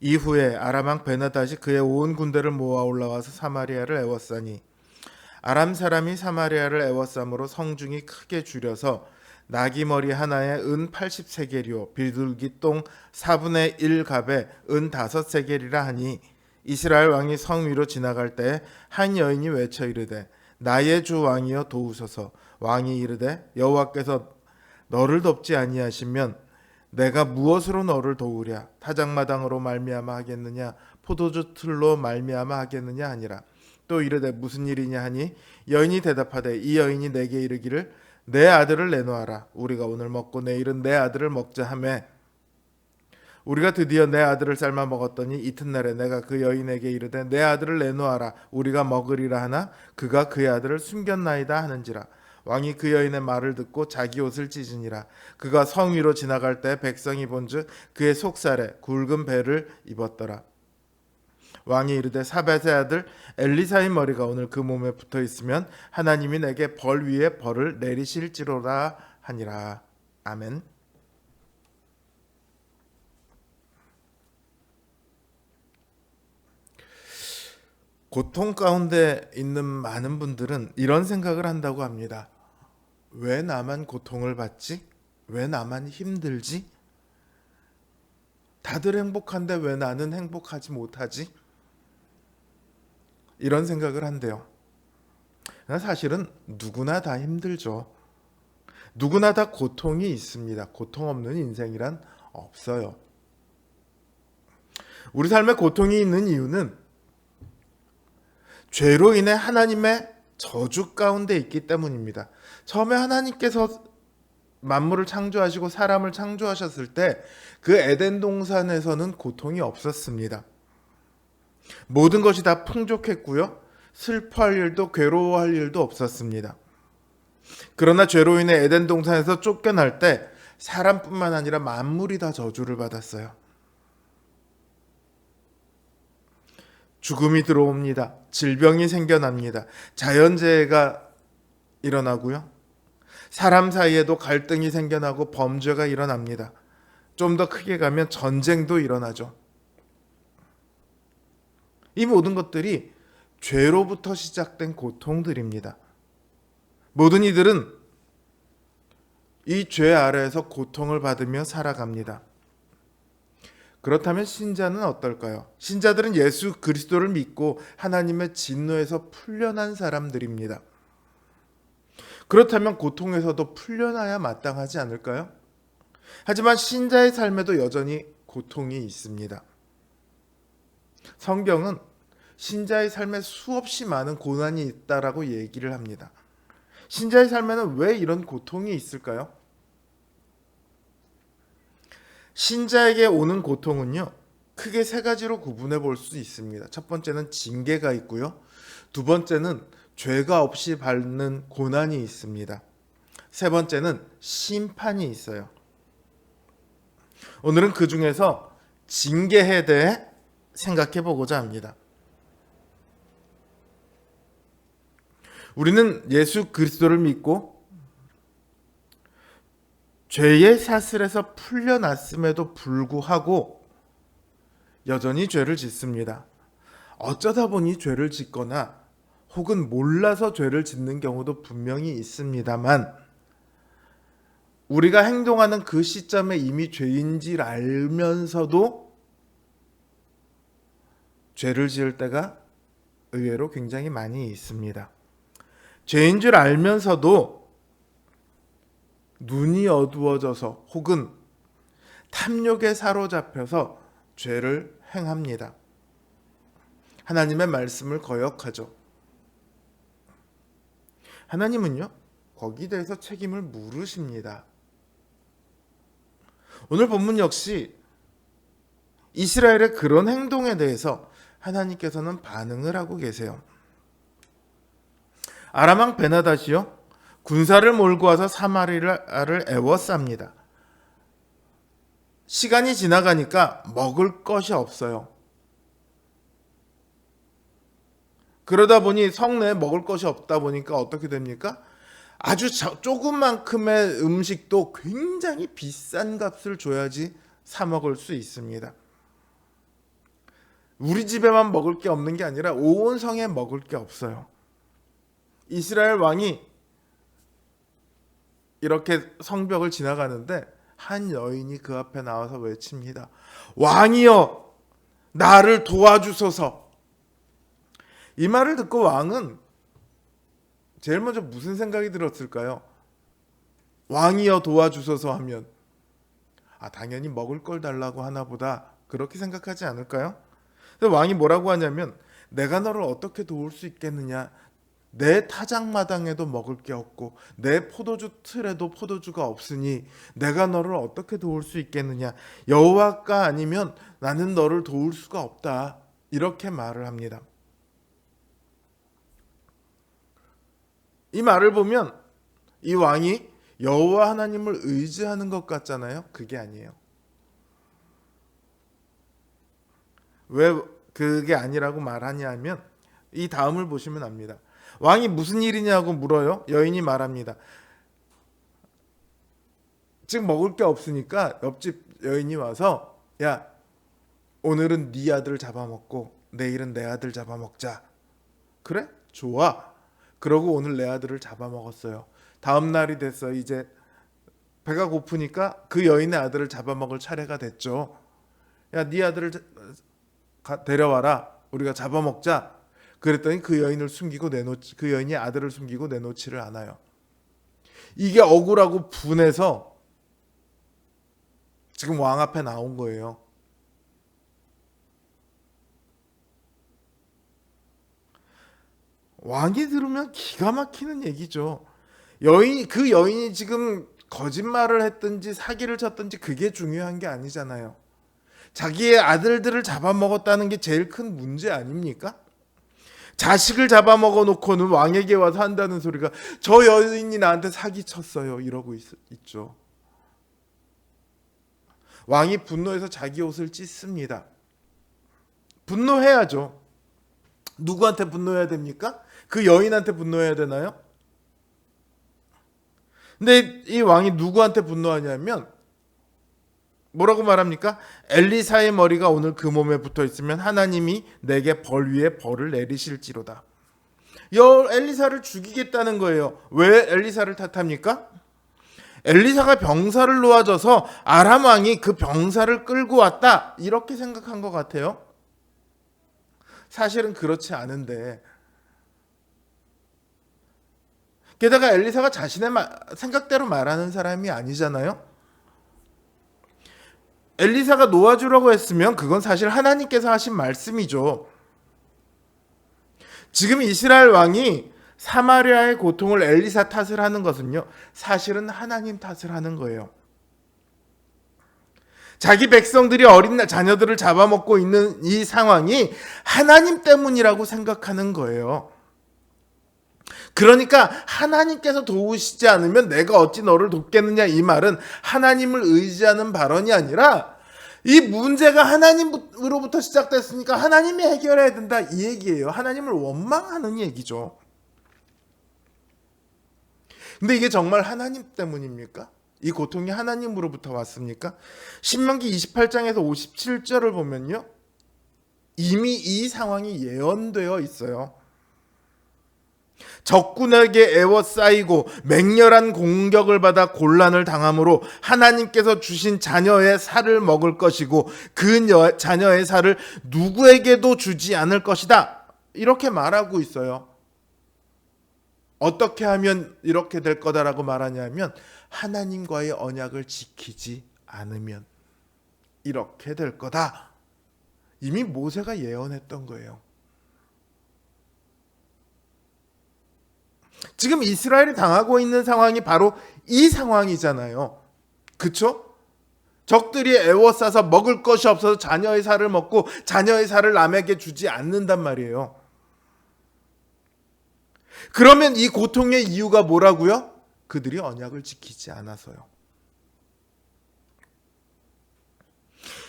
이후에 아람 왕 베나다시 그의 온 군대를 모아 올라와서 사마리아를 애워싸니 아람 사람이 사마리아를 애워싸므로 성중이 크게 줄여서 나귀 머리 하나에 은 80세겔이요 비둘기 똥 4분의 1갑에 은 5세겔이라 하니 이스라엘 왕이 성 위로 지나갈 때 한 여인이 외쳐 이르되 나의 주 왕이여 도우소서. 왕이 이르되 여호와께서 너를 돕지 아니하시면 내가 무엇으로 너를 도우랴? 타작마당으로 말미암아 하겠느냐? 포도주 틀로 말미암아 하겠느냐 하니라. 또 이르되 무슨 일이냐 하니 여인이 대답하되 이 여인이 내게 이르기를 내 아들을 내놓아라. 우리가 오늘 먹고 내일은 내 아들을 먹자 하매 우리가 드디어 내 아들을 삶아 먹었더니 이튿날에 내가 그 여인에게 이르되 내 아들을 내놓아라. 우리가 먹으리라 하나 그가 그의 아들을 숨겼나이다 하는지라. 왕이 그 여인의 말을 듣고 자기 옷을 찢으니라. 그가 성 위로 지나갈 때 백성이 본즉 그의 속살에 굵은 배를 입었더라. 왕이 이르되 사밧의 아들 엘리사의 머리가 오늘 그 몸에 붙어 있으면 하나님이 내게 벌 위에 벌을 내리실지로라 하니라. 아멘. 고통 가운데 있는 많은 분들은 이런 생각을 한다고 합니다. 왜 나만 고통을 받지? 왜 나만 힘들지? 다들 행복한데 왜 나는 행복하지 못하지? 이런 생각을 한대요. 사실은 누구나 다 힘들죠. 누구나 다 고통이 있습니다. 고통 없는 인생이란 없어요. 우리 삶에 고통이 있는 이유는 죄로 인해 하나님의 저주 가운데 있기 때문입니다. 처음에 하나님께서 만물을 창조하시고 사람을 창조하셨을 때 그 에덴 동산에서는 고통이 없었습니다. 모든 것이 다 풍족했고요. 슬퍼할 일도 괴로워할 일도 없었습니다. 그러나 죄로 인해 에덴 동산에서 쫓겨날 때 사람뿐만 아니라 만물이 다 저주를 받았어요. 죽음이 들어옵니다. 질병이 생겨납니다. 자연재해가 일어나고요. 사람 사이에도 갈등이 생겨나고 범죄가 일어납니다. 좀 더 크게 가면 전쟁도 일어나죠. 이 모든 것들이 죄로부터 시작된 고통들입니다. 모든 이들은 이 죄 아래에서 고통을 받으며 살아갑니다. 그렇다면 신자는 어떨까요? 신자들은 예수 그리스도를 믿고 하나님의 진노에서 풀려난 사람들입니다. 그렇다면 고통에서도 풀려나야 마땅하지 않을까요? 하지만 신자의 삶에도 여전히 고통이 있습니다. 성경은 신자의 삶에 수없이 많은 고난이 있다라고 얘기를 합니다. 신자의 삶에는 왜 이런 고통이 있을까요? 신자에게 오는 고통은요, 크게 세 가지로 구분해 볼 수 있습니다. 첫 번째는 징계가 있고요. 두 번째는 죄가 없이 받는 고난이 있습니다. 세 번째는 심판이 있어요. 오늘은 그 중에서 징계에 대해 생각해 보고자 합니다. 우리는 예수 그리스도를 믿고 죄의 사슬에서 풀려났음에도 불구하고 여전히 죄를 짓습니다. 어쩌다 보니 죄를 짓거나 혹은 몰라서 죄를 짓는 경우도 분명히 있습니다만 우리가 행동하는 그 시점에 이미 죄인지 알면서도 죄를 지을 때가 의외로 굉장히 많이 있습니다. 죄인 줄 알면서도 눈이 어두워져서 혹은 탐욕에 사로잡혀서 죄를 행합니다. 하나님의 말씀을 거역하죠. 하나님은요, 거기에 대해서 책임을 물으십니다. 오늘 본문 역시 이스라엘의 그런 행동에 대해서 하나님께서는 반응을 하고 계세요. 아람 왕 베나다시요, 군사를 몰고 와서 사마리아를 애워쌉니다. 시간이 지나가니까 먹을 것이 없어요. 그러다 보니 성내에 먹을 것이 없다 보니까 어떻게 됩니까? 아주 조금만큼의 음식도 굉장히 비싼 값을 줘야지 사 먹을 수 있습니다. 우리 집에만 먹을 게 없는 게 아니라 온 성에 먹을 게 없어요. 이스라엘 왕이 이렇게 성벽을 지나가는데 한 여인이 그 앞에 나와서 외칩니다. 왕이여, 나를 도와주소서. 이 말을 듣고 왕은 제일 먼저 무슨 생각이 들었을까요? 왕이여 도와주소서 하면 당연히 먹을 걸 달라고 하나 보다, 그렇게 생각하지 않을까요? 근데 왕이 뭐라고 하냐면, 내가 너를 어떻게 도울 수 있겠느냐, 내 타작마당에도 먹을 게 없고 내 포도주 틀에도 포도주가 없으니 내가 너를 어떻게 도울 수 있겠느냐, 여호와가 아니면 나는 너를 도울 수가 없다, 이렇게 말을 합니다. 이 말을 보면 이 왕이 여호와 하나님을 의지하는 것 같잖아요. 그게 아니에요. 왜 그게 아니라고 말하냐 하면 이 다음을 보시면 압니다. 왕이 무슨 일이냐고 물어요. 여인이 말합니다. 지금 먹을 게 없으니까 옆집 여인이 와서, 야, 오늘은 네 아들 잡아먹고 내일은 내 아들 잡아먹자. 그래? 좋아. 그러고 오늘 내 아들을 잡아먹었어요. 다음 날이 됐어. 이제 배가 고프니까 그 여인의 아들을 잡아먹을 차례가 됐죠. 야, 네 아들을 데려와라. 우리가 잡아먹자. 그랬더니 그 여인을 숨기고 그 여인이 아들을 숨기고 내놓지를 않아요. 이게 억울하고 분해서 지금 왕 앞에 나온 거예요. 왕이 들으면 기가 막히는 얘기죠. 그 여인이 지금 거짓말을 했든지 사기를 쳤든지 그게 중요한 게 아니잖아요. 자기의 아들들을 잡아먹었다는 게 제일 큰 문제 아닙니까? 자식을 잡아먹어 놓고는 왕에게 와서 한다는 소리가, 저 여인이 나한테 사기쳤어요, 이러고 있죠. 왕이 분노해서 자기 옷을 찢습니다. 분노해야죠. 누구한테 분노해야 됩니까? 그 여인한테 분노해야 되나요? 근데 이 왕이 누구한테 분노하냐면 뭐라고 말합니까? 엘리사의 머리가 오늘 그 몸에 붙어 있으면 하나님이 내게 벌 위에 벌을 내리실지로다. 엘리사를 죽이겠다는 거예요. 왜 엘리사를 탓합니까? 엘리사가 병사를 놓아줘서 아람 왕이 그 병사를 끌고 왔다, 이렇게 생각한 것 같아요. 사실은 그렇지 않은데, 게다가 엘리사가 자신의 생각대로 말하는 사람이 아니잖아요. 엘리사가 놓아주라고 했으면 그건 사실 하나님께서 하신 말씀이죠. 지금 이스라엘 왕이 사마리아의 고통을 엘리사 탓을 하는 것은요, 사실은 하나님 탓을 하는 거예요. 자기 백성들이 어린 자녀들을 잡아먹고 있는 이 상황이 하나님 때문이라고 생각하는 거예요. 그러니까 하나님께서 도우시지 않으면 내가 어찌 너를 돕겠느냐, 이 말은 하나님을 의지하는 발언이 아니라 이 문제가 하나님으로부터 시작됐으니까 하나님이 해결해야 된다, 이 얘기예요. 하나님을 원망하는 얘기죠. 근데 이게 정말 하나님 때문입니까? 이 고통이 하나님으로부터 왔습니까? 신명기 28장에서 57절을 보면요, 이미 이 상황이 예언되어 있어요. 적군에게 애워싸이고 맹렬한 공격을 받아 곤란을 당함으로 하나님께서 주신 자녀의 살을 먹을 것이고 그 자녀의 살을 누구에게도 주지 않을 것이다, 이렇게 말하고 있어요. 어떻게 하면 이렇게 될 거다라고 말하냐면, 하나님과의 언약을 지키지 않으면 이렇게 될 거다. 이미 모세가 예언했던 거예요. 지금 이스라엘이 당하고 있는 상황이 바로 이 상황이잖아요. 그쵸? 적들이 애워싸서 먹을 것이 없어서 자녀의 살을 먹고 자녀의 살을 남에게 주지 않는단 말이에요. 그러면 이 고통의 이유가 뭐라고요? 그들이 언약을 지키지 않아서요.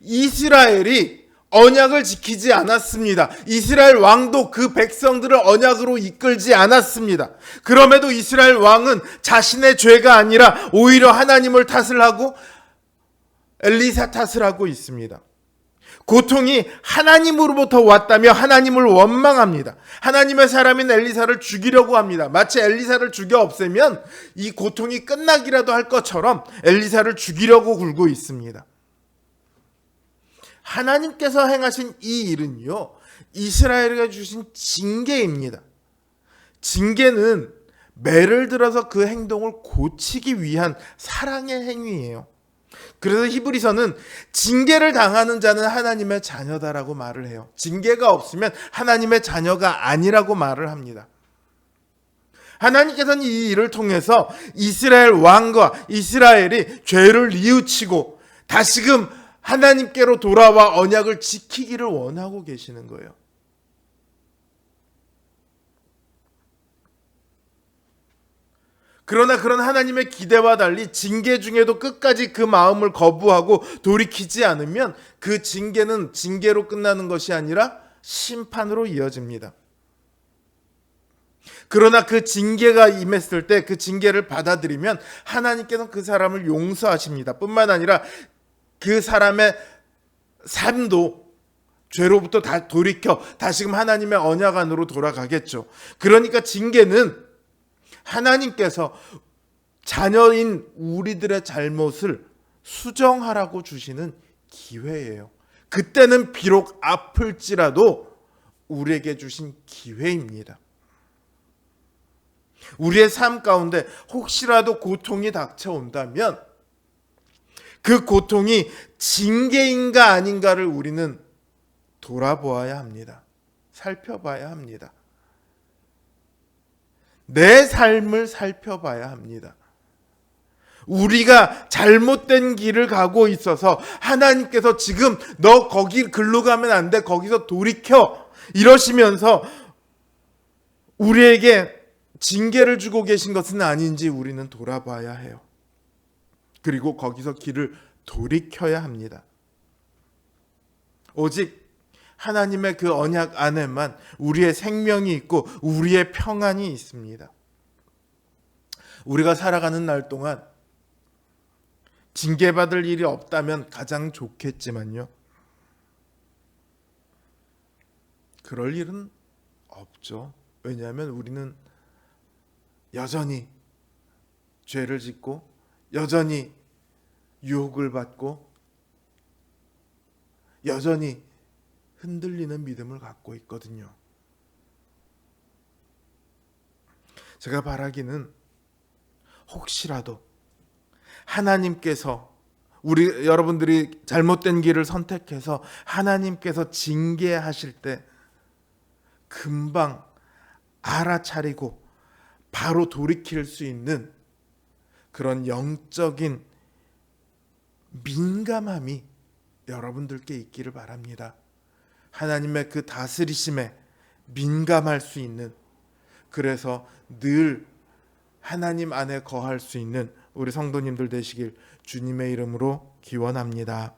이스라엘이 언약을 지키지 않았습니다. 이스라엘 왕도 그 백성들을 언약으로 이끌지 않았습니다. 그럼에도 이스라엘 왕은 자신의 죄가 아니라 오히려 하나님을 탓을 하고 엘리사 탓을 하고 있습니다. 고통이 하나님으로부터 왔다며 하나님을 원망합니다. 하나님의 사람인 엘리사를 죽이려고 합니다. 마치 엘리사를 죽여 없애면 이 고통이 끝나기라도 할 것처럼 엘리사를 죽이려고 굴고 있습니다. 하나님께서 행하신 이 일은요, 이스라엘에게 주신 징계입니다. 징계는 매를 들어서 그 행동을 고치기 위한 사랑의 행위예요. 그래서 히브리서는 징계를 당하는 자는 하나님의 자녀다라고 말을 해요. 징계가 없으면 하나님의 자녀가 아니라고 말을 합니다. 하나님께서는 이 일을 통해서 이스라엘 왕과 이스라엘이 죄를 뉘우치고 다시금 하나님께로 돌아와 언약을 지키기를 원하고 계시는 거예요. 그러나 그런 하나님의 기대와 달리 징계 중에도 끝까지 그 마음을 거부하고 돌이키지 않으면 그 징계는 징계로 끝나는 것이 아니라 심판으로 이어집니다. 그러나 그 징계가 임했을 때 그 징계를 받아들이면 하나님께서는 그 사람을 용서하십니다. 뿐만 아니라 그 사람의 삶도 죄로부터 다 돌이켜 다시금 하나님의 언약 안으로 돌아가겠죠. 그러니까 징계는 하나님께서 자녀인 우리들의 잘못을 수정하라고 주시는 기회예요. 그때는 비록 아플지라도 우리에게 주신 기회입니다. 우리의 삶 가운데 혹시라도 고통이 닥쳐온다면 그 고통이 징계인가 아닌가를 우리는 돌아보아야 합니다. 살펴봐야 합니다. 내 삶을 살펴봐야 합니다. 우리가 잘못된 길을 가고 있어서 하나님께서 지금 너 거기 글로 가면 안 돼. 거기서 돌이켜. 이러시면서 우리에게 징계를 주고 계신 것은 아닌지 우리는 돌아봐야 해요. 그리고 거기서 길을 돌이켜야 합니다. 오직 하나님의 그 언약 안에만 우리의 생명이 있고 우리의 평안이 있습니다. 우리가 살아가는 날 동안 징계받을 일이 없다면 가장 좋겠지만요. 그럴 일은 없죠. 왜냐하면 우리는 여전히 죄를 짓고 여전히 유혹을 받고 여전히 흔들리는 믿음을 갖고 있거든요. 제가 바라기는 혹시라도 하나님께서 여러분들이 잘못된 길을 선택해서 하나님께서 징계하실 때 금방 알아차리고 바로 돌이킬 수 있는 그런 영적인 민감함이 여러분들께 있기를 바랍니다. 하나님의 그 다스리심에 민감할 수 있는, 그래서 늘 하나님 안에 거할 수 있는 우리 성도님들 되시길 주님의 이름으로 기원합니다.